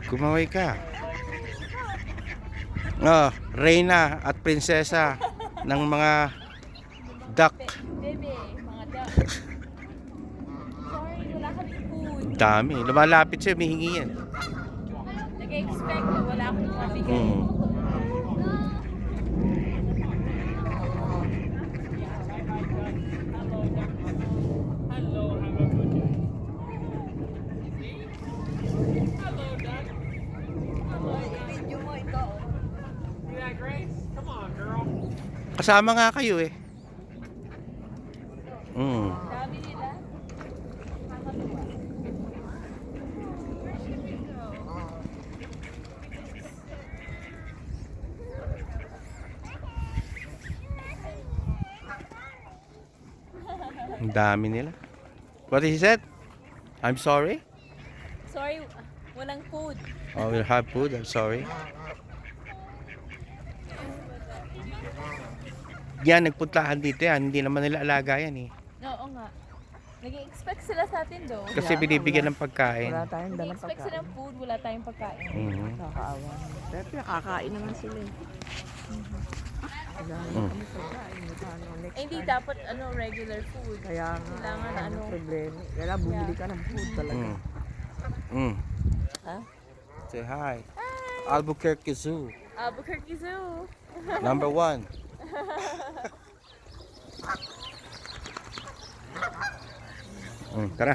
Kumaway ka. Oh, reyna at prinsesa ng mga duck. Bebe, mga duck. Sorry, wala kaming food. Dami. Lumalapit siya, mihingi yan. Nag-expect na wala akong mabigay. Mm. Kasama nga kayo eh. Mm. Dami nila. Ang dami nila. What he said? I'm sorry. Sorry, walang food. Oh, we'll have food. I'm sorry. Yan, nagpuntahan dito yan. Hindi naman nila alaga yan eh. Oo nga. Nag-expect sila sa atin do. Kasi binibigyan ng pagkain. Wala tayong dalang Nag-expect sila pagkain. ng food, wala tayong pagkain. Mhm. Nakakaawa. Pero nakakain naman sila eh. Wala naman Mm. kami pagkain. Paano next Eh, hindi time? dapat regular food. Kaya nga, Kailangan ano ano. problema. Kaya bumili ka ng food talaga. Mm. Mm. Ha? Say hi. Albuquerque Zoo. Albuquerque Zoo. Number 1. Tara.